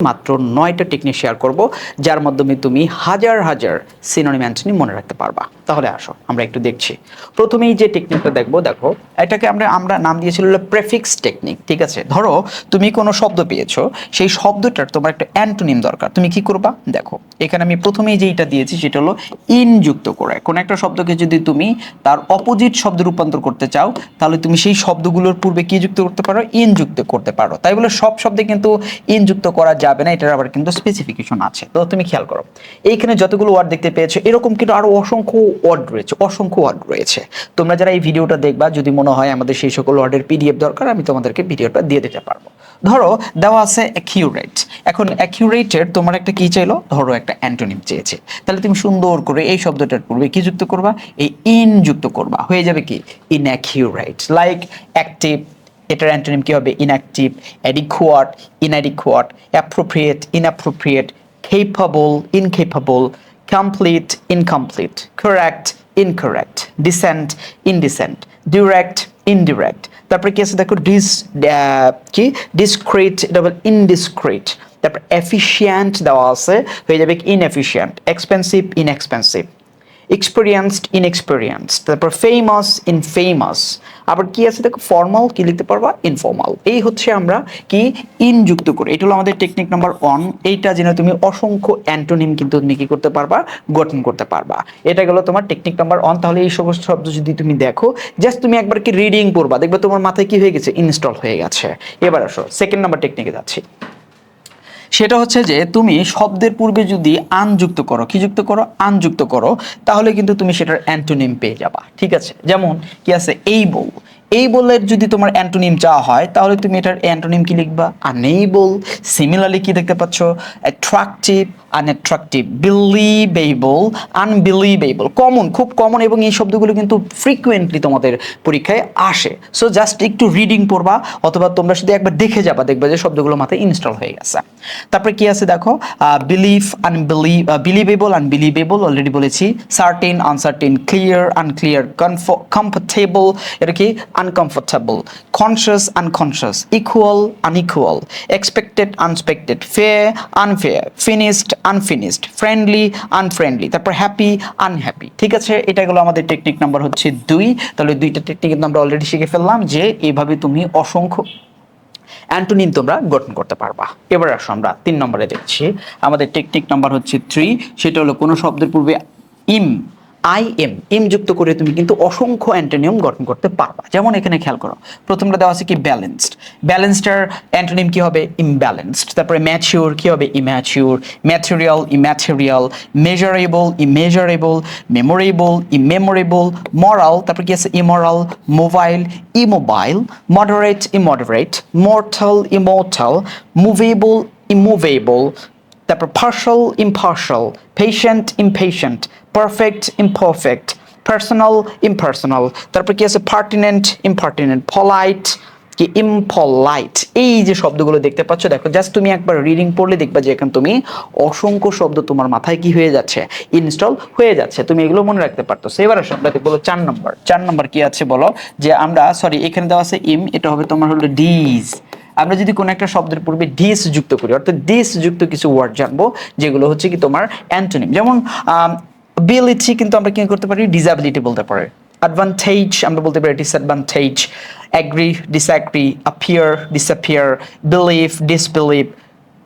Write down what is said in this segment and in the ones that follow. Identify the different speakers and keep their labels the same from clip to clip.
Speaker 1: মাত্র 9টা technique share করব যার মাধ্যমে তুমি হাজার হাজার সিনোনিম অ্যান্টোনিম মনে রাখতে পারবা। তাহলে আসো আমরা একটু দেখছি। প্রথমেই যে টেকনিকটা দেখো এটাকে আমরা নাম দিয়েছিল প্রেফিক্স টেকনিক। ঠিক আছে, ধরো তুমি কোনো শব্দ পেয়েছো, সেই শব্দটার তোমার একটা অ্যান্টোনিম দরকার, তুমি কি করবা? দেখো এখানে আমি প্রথমেই যেটা দিয়েছি সেটা হলো ইন যুক্ত করে। কোন একটা শব্দকে যদি তুমি তার অপোজিট শব্দে রূপান্তর করতে চাও তাহলে তুমি সেই শব্দগুলোর পূর্বে কি যুক্ত করতে পারো? ইন যুক্ত করতে পারো। তাই বলে সব শব্দে কিন্তু ইন যুক্ত করা যাবে না, এটার আবার কিন্তু স্পেসিফিকেশন আছে। তো তুমি খেয়াল করো এইখানে যতগুলো ওয়ার্ড দেখতে পেয়েছো এরকম কিন্তু আরো অসংখ্য ওয়ার্ড রয়েছে। তোমরা যারা এই ভিডিওটা দেখবা যদি মনে হয় আমাদের সেই সকল ওয়ার্ডের পিডিএফ দরকার, আমি তোমাদেরকে ভিডিওটা দিয়ে দিতে পারবো। ধরো দেওয়া আছে অ্যাকিউরেট। এখন অ্যাকিউরেটের তোমার একটা কি চাইলো? ধরো একটা অ্যান্টোনিম চেয়েছে, তাহলে তুমি সুন্দর করে এই শব্দটার পূর্বে কি যুক্ত করবা? এই ইন যুক্ত করবা, হয়ে যাবে কি ইনঅ্যাকিউরেট। লাইক অ্যাক্টিভ, এটার অ্যান্টোনিম কি হবে? Inactive. Adequate, inadequate. Appropriate, inappropriate. capable, incapable. Complete, incomplete. Correct, incorrect. Decent, indecent. Direct, indirect. তারপরে কি আছে দেখো কি discreet, ডাবল indiscreet. তারপর efficient দেওয়া আছে, হয়ে যাবে inefficient. Expensive, inexpensive. এক্সপেরিয়েন্সড, ইনএক্সপেরিয়েন্সড। তারপর ফেমাস, ইনফেমাস। আবার কি আছে দেখো ফর্মাল, কি লিখতে পারবা? ইনফর্মাল। এই হচ্ছে আমরা কি ইন যুক্ত করি। এটা হলো আমাদের টেকনিক নাম্বার 1। এইটা জেনে তুমি অসংখ্য অ্যান্টোনিম কিন্তু তুমি কি করতে পারবা? গঠন করতে পারবা। এটা গেল তোমার টেকনিক নাম্বার 1। তাহলে এই সমস্ত শব্দ যদি তুমি দেখো জাস্ট তুমি একবার কি রিডিং করবা, দেখবে তোমার মাথায় কি হয়ে গেছে? ইনস্টল হয়ে গেছে। এবার আসো সেকেন্ড নাম্বার টেকনিকে যাচ্ছি। সেটা হচ্ছে যে তুমি শব্দের পূর্বে যদি আন যুক্ত করো, কি যুক্ত করো? আন যুক্ত করো, তাহলে কিন্তু তুমি সেটার অ্যান্টোনিম পেয়ে যাবা। ঠিক আছে, যেমন কি আছে এইবল। এইবলের যদি তোমার অ্যান্টোনিম চাওয়া হয় তাহলে তুমি এটার অ্যান্টোনিম কি লিখবা? আনএবল। সিমিলারলি কি দেখতে পাচ্ছ? Attractive, unattractive. Believable, unbelievable. Common, খুব কমন, এবং এই শব্দগুলো কিন্তু ফ্রিকুয়েন্টলি তোমাদের পরীক্ষায় আসে। সো জাস্ট একটু রিডিং পড়বা অথবা তোমরা শুধু একবার দেখে যাবা, দেখবে যে শব্দগুলো মাথায় ইনস্টল হয়ে গেছে। তারপরে কি আছে দেখো বিলিভ, বিলিভেবল, আনবিলিভেবল অলরেডি বলেছি। Certain, uncertain. Clear, unclear. Comfortable, এটা কি? Uncomfortable. Conscious, unconscious. Equal, unequal. Expected, unexpected. Fair, unfair. Finished, unfinished. Friendly, unfriendly. তারপর হ্যাপি, আনহ্যাপি। ঠিক আছে, এটা গেলো আমাদের টেকনিক নাম্বার হচ্ছে 2। তাহলে 2টা টেকনিক কিন্তু আমরা অলরেডি শিখে ফেললাম যে এইভাবে তুমি অসংখ্য অ্যান্টোনিম তোমরা গঠন করতে পারবা। এবার আসো আমরা 3 নম্বরে দেখছি। আমাদের টেকনিক নাম্বার হচ্ছে 3। সেটা হলো কোনো শব্দের পূর্বে ইম, ইম যুক্ত করে তুমি কিন্তু অসংখ্য অ্যান্টোনিম গঠন করতে পারবা। যেমন এখানে খেয়াল করো, প্রথমটা দেওয়া আছে কি ব্যালেন্সড। ব্যালেন্সডার অ্যান্টোনিম কি হবে? ইমব্যালেন্সড। তারপরে ম্যাচিউর কি হবে? Immature. Material, immaterial. Measurable, immeasurable. Memorable, immemorable. Moral, তারপর কি আছে? Immoral. Mobile, immobile. Moderate, immoderate. Mortal, immortal. Movable, immovable. তারপর partial, impartial. Patient, impatient. Perfect, imperfect. Personal, impersonal. তারপর কি আছে? পার্টিনেন্ট, ইম্পার্টিনেন্ট। পলাইট, কি ইমপলাইট। এই যে শব্দগুলো দেখতে পাচ্ছ, দেখো জাস্ট তুমি একবার রিডিং পড়লে দেখবা যে এখন তুমি অসংখ্য শব্দ তোমার মাথায় কি হয়ে যাচ্ছে? ইনস্টল হয়ে যাচ্ছে। তুমি এগুলো মনে রাখতে পারতেছো। এবার আসো আমরা বলো 4 নম্বর। 4 নম্বর কি আছে বলো? যে আমরা এখানে দেওয়া আছে ইম, এটা হবে তোমার হলো ডিজ। আমরা যদি কোনো একটা শব্দের পূর্বে ডিস যুক্ত করি, অর্থাৎ ডিস যুক্ত কিছু ওয়ার্ড জানবো যেগুলো হচ্ছে কি তোমার অ্যান্টোনিম। যেমন বিলিটি কিন্তু আমরা কি করতে পারি? ডিসএবিলিটি বলতে পারি। অ্যাডভান্টেজ আমরা বলতে পারি disadvantage. Agree, disagree. Appear, disappear. Believe, disbelieve.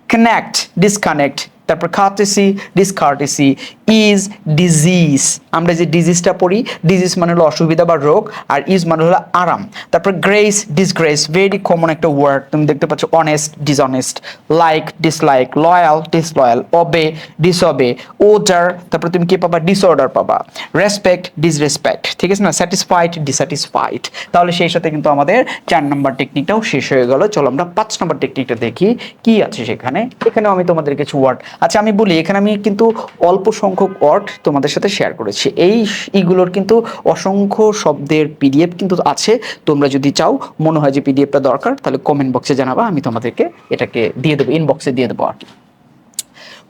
Speaker 1: Connect, disconnect. তারপর কার্টেসি, ডিসকার্টেসি। Ease, disease. আমরা যে ডিজিজটা পড়ি, ডিজিজ মানে হলো অসুবিধা বা রোগ, আর ইজ মানে হলো আরাম। তারপর গ্রেস, ডিসগ্রেস, ভেরি কমন একটা ওয়ার্ড তুমি দেখতে পাচ্ছ। Honest, dishonest. Like, dislike. Loyal, disloyal. Obey, disobey. Order, তারপর তুমি কি পাবা? ডিসঅর্ডার পাবা। Respect, disrespect. ঠিক আছে না? Satisfied, dissatisfied. তাহলে সেই সাথে কিন্তু আমাদের 4 নম্বর টেকনিকটাও শেষ হয়ে গেল। চলো আমরা 5 নম্বর টেকনিকটা দেখি কি আছে সেখানে। এখানেও আমি তোমাদের কিছু ওয়ার্ড, আচ্ছা আমি বলি, এখানে আমি কিন্তু অল্প সংখ্যক ওয়ার্ড তোমাদের সাথে শেয়ার করেছি। এইগুলোর কিন্তু অসংখ্য শব্দের পিডিএফ কিন্তু আছে। তোমরা যদি চাও, মনে হয় যে পিডিএফটা দরকার, তাহলে কমেন্ট বক্সে জানাবা, আমি তোমাদেরকে এটাকে দিয়ে দেবো, ইনবক্সে দিয়ে দেবো আর কি।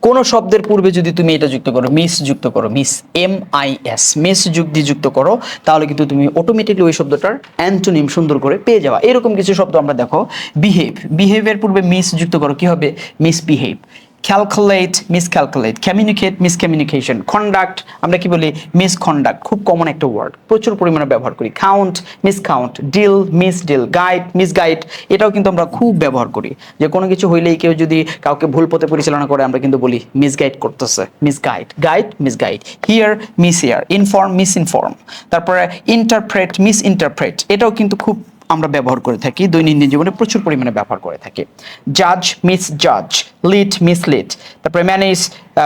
Speaker 1: কোন শব্দের পূর্বে যদি তুমি এটা যুক্ত করো, মিস যুক্ত করো, মিস MIS, মিস যুক্ত করো, তাহলে কিন্তু তুমি অটোমেটিকলি ওই শব্দটার অ্যান্টোনিম সুন্দর করে পেয়ে যাওয়া। এরকম কিছু শব্দ আমরা দেখো, বিহেভের পূর্বে মিস যুক্ত করো, কি হবে? Misbehave. Calculate, miscalculate. Communicate, miscommunication. Conduct, আমরা কি বলি? মিসকন্ডাক্ট, খুব কমন একটা ওয়ার্ড, প্রচুর পরিমাণে ব্যবহার করি। Count, miscount. Deal, misdeal. Guide, misguide, এটাও কিন্তু আমরা খুব ব্যবহার করি, যে কোনো কিছু হইলেই কেউ যদি কাউকে ভুল পথে পরিচালনা করে আমরা কিন্তু বলি মিসগাইড করতেছে, misguide. Guide, misguide. Hear, mishear. Inform, misinform. তারপরে ইন্টারপ্রেট, মিসইন্টারপ্রেট, এটাও কিন্তু খুব আমরা ব্যবহার করে থাকি, দৈনন্দিন জীবনে প্রচুর পরিমাণে ব্যবহার করে থাকি। জাজ, মিসজাজ। Lead, mislead. তারপরে manage,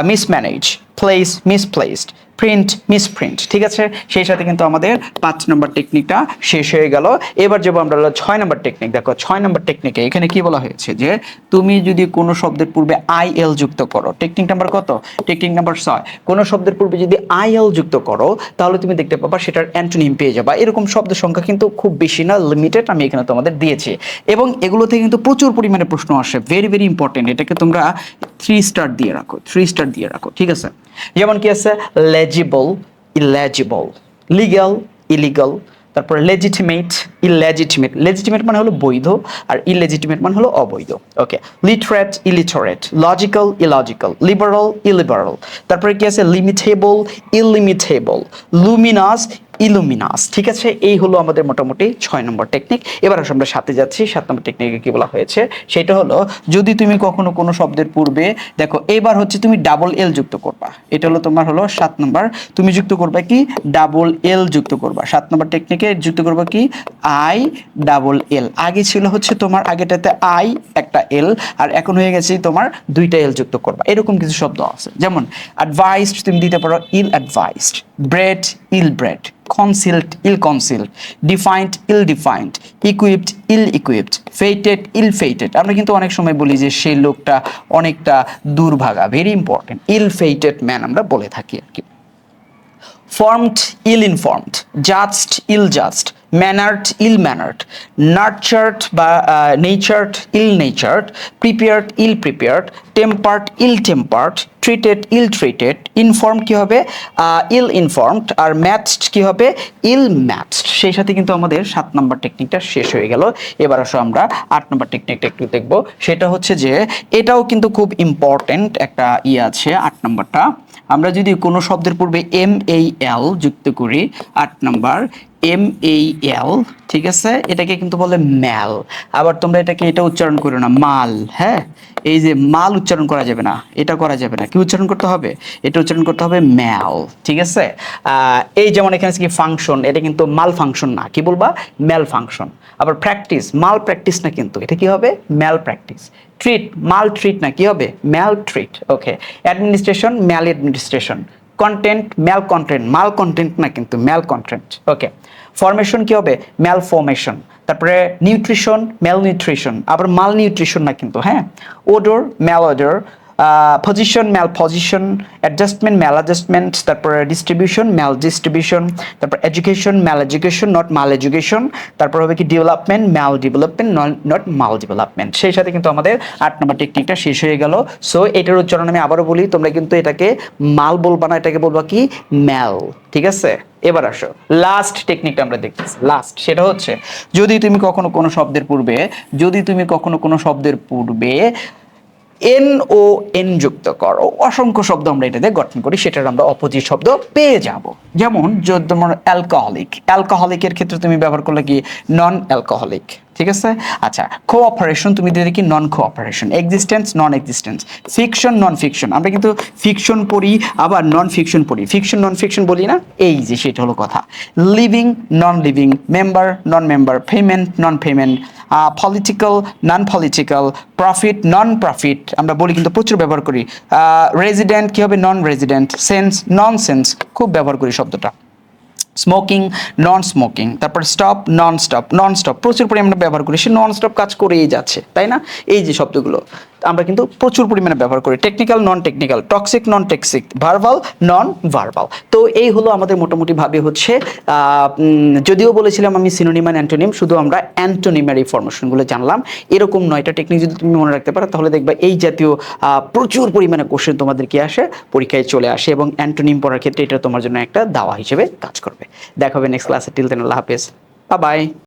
Speaker 1: mismanage. Place, misplaced. Print, misprint. ঠিক আছে, সেই সাথে কিন্তু আমাদের 5 নম্বর টেকনিকটা শেষ হয়ে গেল। এবার যাবো আমরা 6 নম্বর টেকনিক। দেখো 6 নম্বর টেকনিকে এখানে কি বলা হয়েছে, যে তুমি যদি কোনো শব্দের পূর্বে IL যুক্ত করো, টেকনিক নাম্বার কত? Technique number 6। কোনো শব্দের পূর্বে যদি IL যুক্ত করো, তাহলে তুমি দেখতে পাবা সেটার অ্যান্টোনিম পেয়ে যাবা। এরকম শব্দের সংখ্যা কিন্তু খুব বেশি না, লিমিটেড, আমি এখানে তোমাদের দিয়েছি। এবং এগুলো থেকে কিন্তু প্রচুর পরিমাণে প্রশ্ন আসে, ভেরি ভেরি ইম্পর্টেন্ট। এটাকে তোমরা 3 স্টার দিয়ে রাখো, 3 স্টার দিয়ে রাখো। ঠিক আছে, যেমন কি আছে? Legible, illegible. Legal, illegal. তারপরে লেজিটিমেট, ইলেজিটিমেট। লেজিটিমেট মানে হলো বৈধ, আর ইলেজিটিমেট মানে হলো অবৈধ। Okay. Literate, illiterate. Logical, illogical. Liberal, illiberal. তারপরে কি আছে? Limitable, illimitable. Luminous, illuminous. ঠিক আছে, এই হলো আমাদের মোটামুটি 6 নম্বর টেকনিক। এবার আসলে আমরা 7 যাচ্ছি। 7 নম্বর টেকনিকে কি বলা হয়েছে সেটা হলো, যদি তুমি কখনো কোনো শব্দের পূর্বে, দেখো এবার হচ্ছে তুমি ডাবল এল যুক্ত করবা। এটা হলো তোমার হলো 7 নম্বর। তুমি যুক্ত করবা কি? ডাবল এল যুক্ত করবা। 7 নম্বর টেকনিকে যুক্ত করবা কি? I double L. আগে ছিল হচ্ছে তোমার আগেটাতে আই একটা এল, আর এখন হয়ে গেছে তোমার 2টা এল যুক্ত করবা। এরকম কিছু শব্দ আছে, যেমন অ্যাডভাইসড তুমি দিতে পারো ইল অ্যাডভাইসড। ব্রেড, ইল bread. concealed, ill-concealed, defined, ill-defined, equipped, ill-equipped, fated, ill-fated। আমরা কিন্তু অনেক সময় বলি যে সেই লোকটা অনেকটা দুর্ভাগা, ভেরি ইম্পর্টেন্ট, ill-fated ম্যান আমরা বলে থাকি আর কি। formed, ill-informed, judged, ill-judged, mannered, ill-mannered, nurtured বা natured, ill-natured, prepared, ill-prepared, tempered, ill-tempered, treated, ill-treated, informed কি হবে? ill-informed, আর matched কি হবে? ill-matched। সেই সাথে কিন্তু আমাদের 7 নম্বর টেকনিকটা শেষ হয়ে গেল। এবার আসো আমরা 8 নম্বর টেকনিকটা একটু দেখব। সেটা হচ্ছে যে এটাও কিন্তু খুব ইম্পর্টেন্ট একটা আছে 8 নম্বরটা। আমরা যদি কোনো শব্দের পূর্বে MAL যুক্ত করি, 8 নম্বর MAL, ঠিক আছে, এটাকে কিন্তু বলে ম্যাল। আবার তোমরা এটাকে এটা উচ্চারণ করো না, মাল। হ্যাঁ, এই যে মাল উচ্চারণ করা যাবে না, এটা করা যাবে না, কি উচ্চারণ করতে হবে? এটা উচ্চারণ করতে হবে ম্যাল। ঠিক আছে, এই যেমন এখানে কি ফাংশন, এটা কিন্তু মাল ফাংশন না, কি বলবা? ম্যাল ফাংশন। আবার প্র্যাকটিস, মাল প্র্যাকটিস না, কিন্তু এটা কি হবে? ম্যাল প্র্যাকটিস। ট্রিট, মাল ট্রিট না, কি হবে? ম্যাল ট্রিট। ওকে। অ্যাডমিনিস্ট্রেশন, ম্যাল অ্যাডমিনিস্ট্রেশন। কন্টেন্ট, ম্যাল কন্টেন্ট, মাল কন্টেন্ট না কিন্তু ম্যাল কন্টেন্ট। ওকে। ফরমেশন কি হবে? ম্যাল ফরমেশন। তারপরে নিউট্রিশন, ম্যাল নিউট্রিশন। আবার মাল নিউট্রিশন না কিন্তু, হ্যাঁ। ওডর, ম্যাল ওডর। পজিশন, ম্যাল পজিশন। অ্যাডজাস্টমেন্ট, ম্যাল অ্যাডজাস্টমেন্ট। তারপরে ডিস্ট্রিবিউশন, ম্যাল ডিস্ট্রিবিউশন। তারপর এডুকেশন, ম্যাল এডুকেশন, নট মাল এডুকেশন। তারপর হবে কি ডেভেলপমেন্ট, ম্যাল ডেভেলপমেন্ট, নট মাল ডেভেলপমেন্ট। সেই সাথে কিন্তু আমাদের 8 নম্বর টেকনিকটা শেষ হয়ে গেল। সো এটার উচ্চারণ আমি আবারও বলি, তোমরা কিন্তু এটাকে মাল বলবা না, এটাকে বলবা কি? ম্যাল। ঠিক আছে, এবার আসো লাস্ট টেকনিকটা আমরা দেখতেছি। লাস্ট, সেটা হচ্ছে যদি তুমি কখনো কোনো শব্দের পূর্বে NON যুক্ত করো, অসংখ্য শব্দ আমরা এটাতে গঠন করি, সেটার আমরা অপোজিট শব্দ পেয়ে যাব। যেমন যদি তোমার অ্যালকোহলিক, অ্যালকোহলিকের ক্ষেত্রে তুমি ব্যবহার করলে কি? Non alcoholic. ঠিক আছে, আচ্ছা। কোঅপারেশন তুমি দিলে কি? Non cooperation. Existence, non existence. Fiction, non fiction. আমরা কিন্তু ফিকশন পড়ি, আবার নন ফিকশন পড়ি, ফিকশন নন ফিকশন বলি না, এই যে সেটা হলো কথা। Living, non living. Member, non member. Payment, non payment. Political, non political. Profit, non profit আমরা বলি, কিন্তু প্রচুর ব্যবহার করি। রেজিডেন্ট কি হবে? Non resident. Sense, non sense, খুব ব্যবহার করি শব্দটা। Smoking, non smoking. তারপর stop, non stop. Non stop প্রচুর পরিমাণে ব্যবহার করি, সে নন স্টপ কাজ করেই যাচ্ছে, তাই না? এই যে শব্দগুলো, আমরা কিন্তু প্রচুর পরিমাণে ব্যবহার করি। Technical, non technical, toxic, non toxic, verbal, non verbal. তো এই হলো আমাদের মোটামুটি ভাবে হচ্ছে যদিও বলেছিলাম আমি সিনোনিম এন্ড অ্যান্টোনিম, শুধু আমরা অ্যান্টোনিমের এই ফরমেশনগুলো জানলাম। এরকম 9টা টেকনিক যদি তুমি মনে রাখতে পারো তাহলে দেখবা এই জাতীয় প্রচুর পরিমাণে কোশ্চেন তোমাদের কি আসে, পরীক্ষায় চলে আসে, এবং অ্যান্টোনিম পড়ার ক্ষেত্রে এটা তোমার জন্য একটা দাওয়া হিসেবে কাজ করবে। দেখা হবে নেক্সট ক্লাসে। টিল দেন আল্লাহ হাফেজ, বাই বাই।